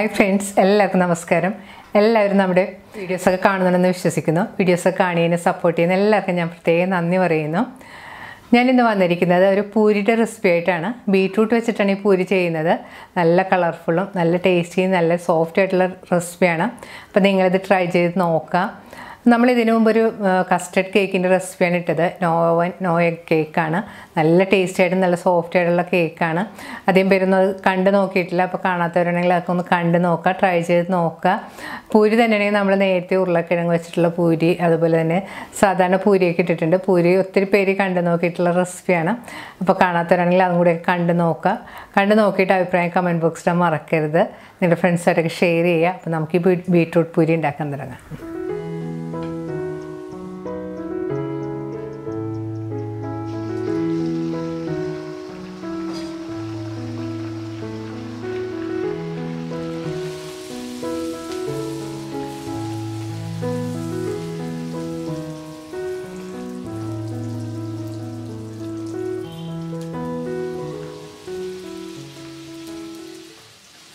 Hi friends, എല്ലാവർക്കും നമസ്കാരം. എല്ലാവരും നമ്മുടെ വീഡിയോസൊക്കെ കാണുന്നുണ്ടെന്ന് വിശ്വസിക്കുന്നു. വീഡിയോസൊക്കെ കാണുന്നതിന് സപ്പോർട്ട് ചെയ്യുന്ന എല്ലാവർക്കും ഞാൻ പ്രത്യേകം നന്ദി പറയുന്നു. ഞാനിന്ന് വന്നിരിക്കുന്നത് ഒരു പൂരിയുടെ റെസിപ്പി ആയിട്ടാണ്. ബീട്രൂട്ട് വെച്ചിട്ടാണ് ഈ പൂരി ചെയ്യുന്നത്. നല്ല കളർഫുള്ളും നല്ല ടേസ്റ്റിയും നല്ല സോഫ്റ്റ് ആയിട്ടുള്ള റെസിപ്പിയാണ്. അപ്പോൾ നിങ്ങളിത് ട്രൈ ചെയ്ത് നോക്കുക. നമ്മളിതിനു മുമ്പൊരു കസ്റ്റർഡ് കേക്കിൻ്റെ റെസിപ്പിയാണ് ഇട്ടത്. നോ എഗ് കേക്കാണ്. നല്ല ടേസ്റ്റി ആയിട്ട് നല്ല സോഫ്റ്റ് ആയിട്ടുള്ള കേക്കാണ്. അധികം പേരൊന്നും കണ്ട് നോക്കിയിട്ടില്ല. അപ്പോൾ കാണാത്തവരാണെങ്കിൽ അതൊക്കെ ഒന്ന് കണ്ട് നോക്കുക, ട്രൈ ചെയ്ത് നോക്കുക. പൂരി തന്നെയാണെങ്കിൽ നമ്മൾ നേരത്തെ ഉരുളക്കിഴങ്ങ് വെച്ചിട്ടുള്ള പൂരി, അതുപോലെ തന്നെ സാധാരണ പൂരിയൊക്കെ ഇട്ടിട്ടുണ്ട്. പൂരി ഒത്തിരി പേര് കണ്ട് നോക്കിയിട്ടുള്ള റെസിപ്പിയാണ്. അപ്പോൾ കാണാത്തവരാണെങ്കിൽ അതും കൂടെ കണ്ട് നോക്കുക. കണ്ട് നോക്കിയിട്ട് അഭിപ്രായം കമൻറ്റ് ബോക്സിൽ മറക്കരുത്. നിങ്ങളുടെ ഫ്രണ്ട്സായിട്ടൊക്കെ ഷെയർ ചെയ്യുക. അപ്പോൾ നമുക്ക് ഈ ബീട്രൂട്ട് പൂരി ഉണ്ടാക്കാൻ തുടങ്ങാം.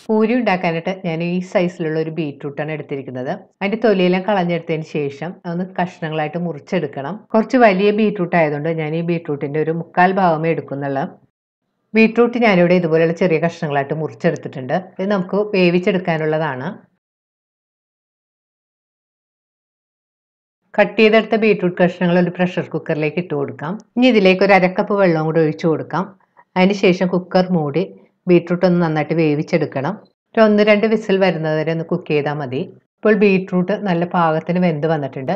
പൂരി ഉണ്ടാക്കാനായിട്ട് ഞാൻ ഈ സൈസിലുള്ള ഒരു ബീട്രൂട്ടാണ് എടുത്തിരിക്കുന്നത്. അതിൻ്റെ തൊലിയെല്ലാം കളഞ്ഞെടുത്തതിന് ശേഷം അതൊന്ന് കഷ്ണങ്ങളായിട്ട് മുറിച്ചെടുക്കണം. കുറച്ച് വലിയ ബീട്രൂട്ട് ആയതുകൊണ്ട് ഞാൻ ഈ ബീട്രൂട്ടിൻ്റെ ഒരു 1/4 ഭാഗമേ എടുക്കുന്നുള്ളൂ. ബീട്രൂട്ട് ഞാനിവിടെ ഇതുപോലെയുള്ള ചെറിയ കഷ്ണങ്ങളായിട്ട് മുറിച്ചെടുത്തിട്ടുണ്ട്. ഇത് നമുക്ക് വേവിച്ചെടുക്കാനുള്ളതാണ്. കട്ട് ചെയ്തെടുത്ത ബീട്രൂട്ട് കഷ്ണങ്ങൾ ഒരു പ്രഷർ കുക്കറിലേക്ക് ഇട്ട് കൊടുക്കാം. ഇനി ഇതിലേക്ക് ഒരു 1/2 കപ്പ് വെള്ളം കൂടി ഒഴിച്ചു കൊടുക്കാം. അതിന് ശേഷം കുക്കർ മൂടി ബീട്രൂട്ട് ഒന്ന് നന്നായിട്ട് വേവിച്ചെടുക്കണം. ഒരു 1-2 വിസിൽ വരുന്നത് വരെ ഒന്ന് കുക്ക് ചെയ്താൽ മതി. ഇപ്പോൾ ബീട്രൂട്ട് നല്ല പാകത്തിന് വെന്ത് വന്നിട്ടുണ്ട്.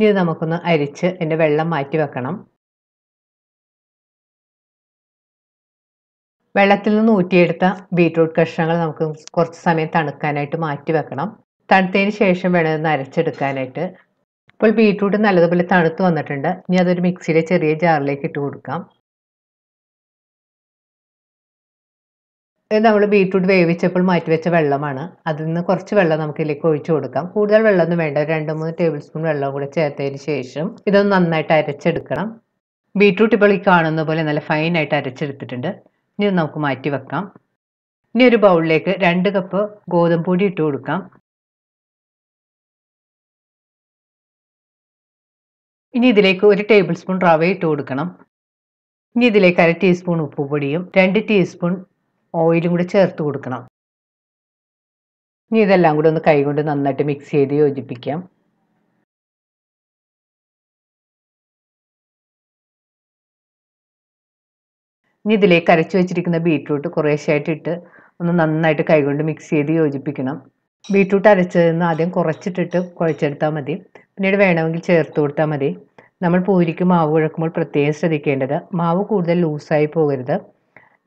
ഇത് നമുക്കൊന്ന് അരിച്ച് അതിൻ്റെ വെള്ളം മാറ്റി വെക്കണം. വെള്ളത്തിൽ നിന്ന് ഊറ്റിയെടുത്ത ബീട്രൂട്ട് കഷ്ണങ്ങൾ നമുക്ക് കുറച്ച് സമയം തണുക്കാനായിട്ട് മാറ്റി വെക്കണം. തണുത്തതിന് ശേഷം വേണം ഒന്ന് അരച്ചെടുക്കാനായിട്ട്. ഇപ്പോൾ ബീട്രൂട്ട് നല്ലതുപോലെ തണുത്ത് വന്നിട്ടുണ്ട്. ഇനി അതൊരു മിക്സിയിലെ ചെറിയ ജാറിലേക്ക് ഇട്ട് കൊടുക്കാം. ഇത് നമ്മൾ ബീട്രൂട്ട് വേവിച്ചപ്പോൾ മാറ്റി വെച്ച വെള്ളമാണ്. അതിൽ നിന്ന് കുറച്ച് വെള്ളം നമുക്ക് ഇതിലേക്ക് ഒഴിച്ചു കൊടുക്കാം. കൂടുതൽ വെള്ളമൊന്നും വേണ്ട. 2-3 ടേബിൾ സ്പൂൺ വെള്ളം കൂടെ ചേർത്തതിന് ശേഷം ഇതൊന്ന് നന്നായിട്ട് അരച്ചെടുക്കണം. ബീട്രൂട്ട് ഇപ്പോൾ ഈ കാണുന്ന പോലെ നല്ല ഫൈനായിട്ട് അരച്ചെടുത്തിട്ടുണ്ട്. ഇനി നമുക്ക് മാറ്റി വെക്കാം. ഇനി ഒരു ബൗളിലേക്ക് 2 കപ്പ് ഗോതമ്പ് പൊടി ഇട്ട് കൊടുക്കാം. ഇനി ഇതിലേക്ക് 1 ടേബിൾ സ്പൂൺ റവ ഇട്ട് കൊടുക്കണം. ഇനി ഇതിലേക്ക് 1/2 ടീസ്പൂൺ ഉപ്പുപൊടിയും 2 ടീസ്പൂൺ ഓയിലും കൂടി ചേർത്ത് കൊടുക്കണം. ഇനി ഇതെല്ലാം കൂടി ഒന്ന് കൈകൊണ്ട് നന്നായിട്ട് മിക്സ് ചെയ്ത് യോജിപ്പിക്കാം. ഇനി ഇതിലേക്ക് അരച്ചു വെച്ചിരിക്കുന്ന ബീട്രൂട്ട് കുറേശ്ശായിട്ട് ഇട്ട് ഒന്ന് നന്നായിട്ട് കൈകൊണ്ട് മിക്സ് ചെയ്ത് യോജിപ്പിക്കണം. ബീട്രൂട്ട് അരച്ചതിൽ നിന്ന് ആദ്യം കുറച്ചിട്ടിട്ട് കുഴച്ചെടുത്താൽ മതി. പിന്നീട് വേണമെങ്കിൽ ചേർത്ത് കൊടുത്താൽ മതി. നമ്മൾ പൂരിക്ക് മാവ് കുഴക്കുമ്പോൾ പ്രത്യേകം ശ്രദ്ധിക്കേണ്ടത് മാവ് കൂടുതൽ ലൂസായി പോകരുത്.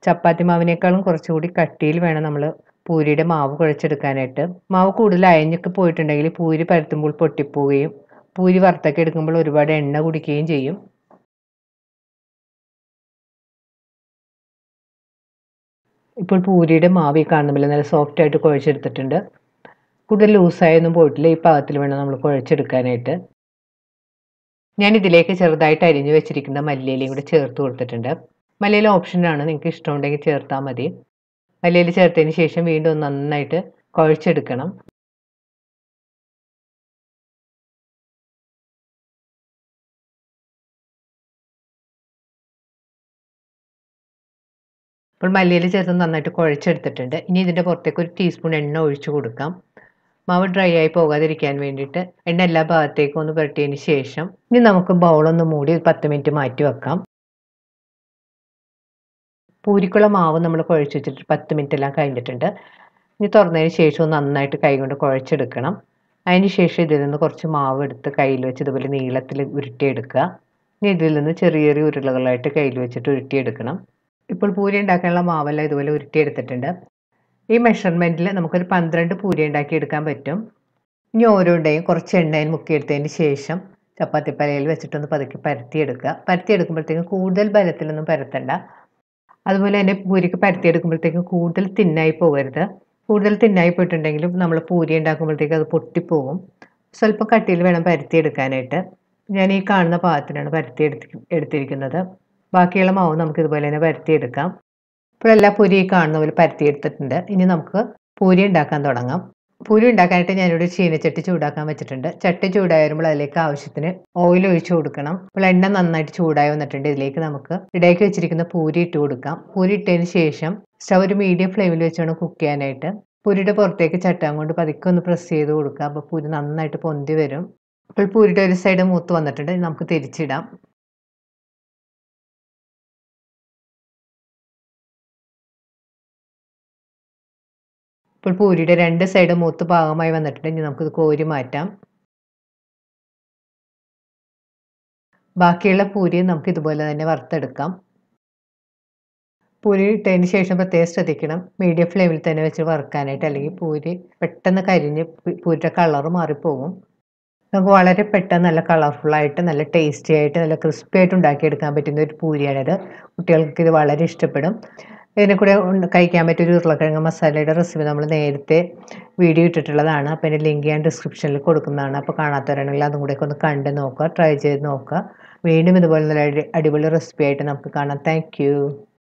ചപ്പാത്തി മാവിനേക്കാളും കുറച്ചുകൂടി കട്ടിയിൽ വേണം നമ്മൾ പൂരിയുടെ മാവ് കുഴച്ചെടുക്കാനായിട്ട്. മാവ് കൂടുതൽ അയഞ്ഞൊക്കെ പോയിട്ടുണ്ടെങ്കിൽ പൂരി പരത്തുമ്പോൾ പൊട്ടിപ്പോവുകയും പൂരി വറുത്തൊക്കെ എടുക്കുമ്പോൾ ഒരുപാട് എണ്ണ കുടിക്കുകയും ചെയ്യും. ഇപ്പോൾ പൂരിയുടെ മാവ് ഈ കാണുന്ന പോലെ നല്ല സോഫ്റ്റ് ആയിട്ട് കുഴച്ചെടുത്തിട്ടുണ്ട്. കൂടുതൽ ലൂസായൊന്നും പോയിട്ടില്ല. ഈ പാകത്തിൽ വേണം നമ്മൾ കുഴച്ചെടുക്കാനായിട്ട്. ഞാൻ ഇതിലേക്ക് ചെറുതായിട്ട് അരിഞ്ഞു വെച്ചിരിക്കുന്ന മല്ലിയിലയും കൂടി ചേർത്ത് കൊടുത്തിട്ടുണ്ട്. മല്ലിയില ഓപ്ഷനാണ്, നിങ്ങൾക്ക് ഇഷ്ടമുണ്ടെങ്കിൽ ചേർത്താൽ മതി. മല്ലിയില ചേർത്തതിന് ശേഷം വീണ്ടും നന്നായിട്ട് കുഴച്ചെടുക്കണം. ഇപ്പോൾ മല്ലിയില ചേർത്ത് നന്നായിട്ട് കുഴച്ചെടുത്തിട്ടുണ്ട്. ഇനി ഇതിൻ്റെ പുറത്തേക്ക് 1 ടീസ്പൂൺ എണ്ണ ഒഴിച്ചു കൊടുക്കാം. മാവ് ഡ്രൈ ആയി പോകാതിരിക്കാൻ വേണ്ടിയിട്ട് എണ്ണ എല്ലാ ഭാഗത്തേക്കും ഒന്ന് പുരട്ടിയതിന് ശേഷം ഇനി നമുക്ക് ബൗളൊന്ന് മൂടി 10 മിനിറ്റ് മാറ്റി വെക്കാം. പൂരിക്കുള്ള മാവ് നമ്മൾ കുഴച്ച് വെച്ചിട്ട് 10 മിനിറ്റ് എല്ലാം കഴിഞ്ഞിട്ടുണ്ട്. ഇനി തുറന്നതിന് ശേഷം നന്നായിട്ട് കൈകൊണ്ട് കുഴച്ചെടുക്കണം. അതിന് ശേഷം ഇതിൽ നിന്ന് കുറച്ച് മാവ് എടുത്ത് കയ്യിൽ വെച്ച് ഇതുപോലെ നീളത്തിൽ ഉരുട്ടിയെടുക്കുക. ഇനി ഇതിൽ നിന്ന് ചെറിയ ചെറിയ ഉരുളകളായിട്ട് കയ്യിൽ വെച്ചിട്ട് ഉരുട്ടിയെടുക്കണം. ഇപ്പോൾ പൂരി ഉണ്ടാക്കാനുള്ള മാവെല്ലാം ഇതുപോലെ ഉരുട്ടിയെടുത്തിട്ടുണ്ട്. ഈ മെഷർമെൻറ്റിൽ നമുക്കൊരു 12 പൂരി ഉണ്ടാക്കിയെടുക്കാൻ പറ്റും. ഇനി ഓരോരുടെയും കുറച്ച് എണ്ണയിൽ മുക്കിയെടുത്തതിന് ശേഷം ചപ്പാത്തിപ്പലയിൽ വെച്ചിട്ടൊന്ന് പതുക്കെ പരത്തിയെടുക്കുക. പരത്തിയെടുക്കുമ്പോഴത്തേക്കും കൂടുതൽ ബലത്തിലൊന്നും പരത്തണ്ട. അതുപോലെ തന്നെ പൂരിക്ക് പരത്തിയെടുക്കുമ്പോഴത്തേക്കും കൂടുതൽ തിന്നായി പോകരുത്. കൂടുതൽ തിന്നായി പോയിട്ടുണ്ടെങ്കിലും നമ്മൾ പൂരി ഉണ്ടാക്കുമ്പോഴത്തേക്കും അത് പൊട്ടിപ്പോകും. സ്വല്പം കട്ടിയിൽ വേണം പരത്തിയെടുക്കാനായിട്ട്. ഞാൻ ഈ കാണുന്ന പാകത്തിനാണ് എടുത്തിരിക്കുന്നത്. ബാക്കിയുള്ള മാവ് നമുക്ക് ഇതുപോലെ തന്നെ പരത്തിയെടുക്കാം. ഇപ്പോൾ എല്ലാ പൂരി കാണുന്ന പോലെ പരത്തിയെടുത്തിട്ടുണ്ട്. ഇനി നമുക്ക് പൂരി ഉണ്ടാക്കാൻ തുടങ്ങാം. പൂരി ഉണ്ടാക്കാനായിട്ട് ഞാനിവിടെ ചീനച്ചട്ടി ചൂടാക്കാൻ വെച്ചിട്ടുണ്ട്. ചട്ടി ചൂടായി വരുമ്പോൾ അതിലേക്ക് ആവശ്യത്തിന് ഓയിൽ ഒഴിച്ചു കൊടുക്കണം. അപ്പോൾ എണ്ണ നന്നായിട്ട് ചൂടായി വന്നിട്ടുണ്ട്. ഇതിലേക്ക് നമുക്ക് ഇടയ്ക്ക് വെച്ചിരിക്കുന്ന പൂരി ഇട്ട് കൊടുക്കാം. പൂരി ഇട്ടതിന് ശേഷം സ്റ്റവ് ഒരു മീഡിയം ഫ്ലെയിമിൽ വെച്ച് വേണം കുക്ക് ചെയ്യാനായിട്ട്. പൂരിയുടെ പുറത്തേക്ക് ചട്ടാൻ കൊണ്ട് പതുക്കെ ഒന്ന് പ്രസ് ചെയ്ത് കൊടുക്കുക. അപ്പോൾ പൂരി നന്നായിട്ട് പൊന്തി വരും. അപ്പോൾ പൂരിയുടെ ഒരു സൈഡ് മൂത്ത് വന്നിട്ടുണ്ട്. നമുക്ക് തിരിച്ചിടാം. ഇപ്പോൾ പൂരിയുടെ 2 സൈഡ് മൂത്ത് പാകമായി വന്നിട്ടുണ്ട്. ഇനി നമുക്കിത് കോരി മാറ്റാം. ബാക്കിയുള്ള പൂരി നമുക്ക് ഇതുപോലെ തന്നെ വറുത്തെടുക്കാം. പൂരി ഇട്ടതിന് ശേഷം പ്രത്യേകം ശ്രദ്ധിക്കണം, മീഡിയം ഫ്ലെയിമിൽ തന്നെ വെച്ച് വറുക്കാനായിട്ട്, അല്ലെങ്കിൽ പൂരി പെട്ടെന്ന് കരിഞ്ഞ് പൂരിയുടെ കളർ മാറിപ്പോകും. നമുക്ക് വളരെ പെട്ടെന്ന് നല്ല കളർഫുള്ളായിട്ട് നല്ല ടേസ്റ്റി ആയിട്ട് നല്ല ക്രിസ്പി ആയിട്ട് ഉണ്ടാക്കിയെടുക്കാൻ പറ്റുന്ന ഒരു പൂരിയാണിത്. കുട്ടികൾക്ക് ഇത് വളരെ ഇഷ്ടപ്പെടും. ഇതിനെ കൂടെ കഴിക്കാൻ പറ്റിയൊരു ഉരുളക്കിഴങ്ങ് മസാലയുടെ റെസിപ്പി നമ്മൾ നേരത്തെ വീഡിയോ ഇട്ടിട്ടുള്ളതാണ്. അപ്പോൾ അതിൻ്റെ ലിങ്ക് ഞാൻ ഡിസ്ക്രിപ്ഷനിൽ കൊടുക്കുന്നതാണ്. അപ്പോൾ കാണാത്തവരാണെങ്കിൽ അതും കൂടെയൊക്കെ ഒന്ന് കണ്ട് നോക്കുക, ട്രൈ ചെയ്ത് നോക്കുക. വീണ്ടും ഇതുപോലെ നല്ല അടിപൊളി റെസിപ്പി ആയിട്ട് നമുക്ക് കാണാം. Thank you.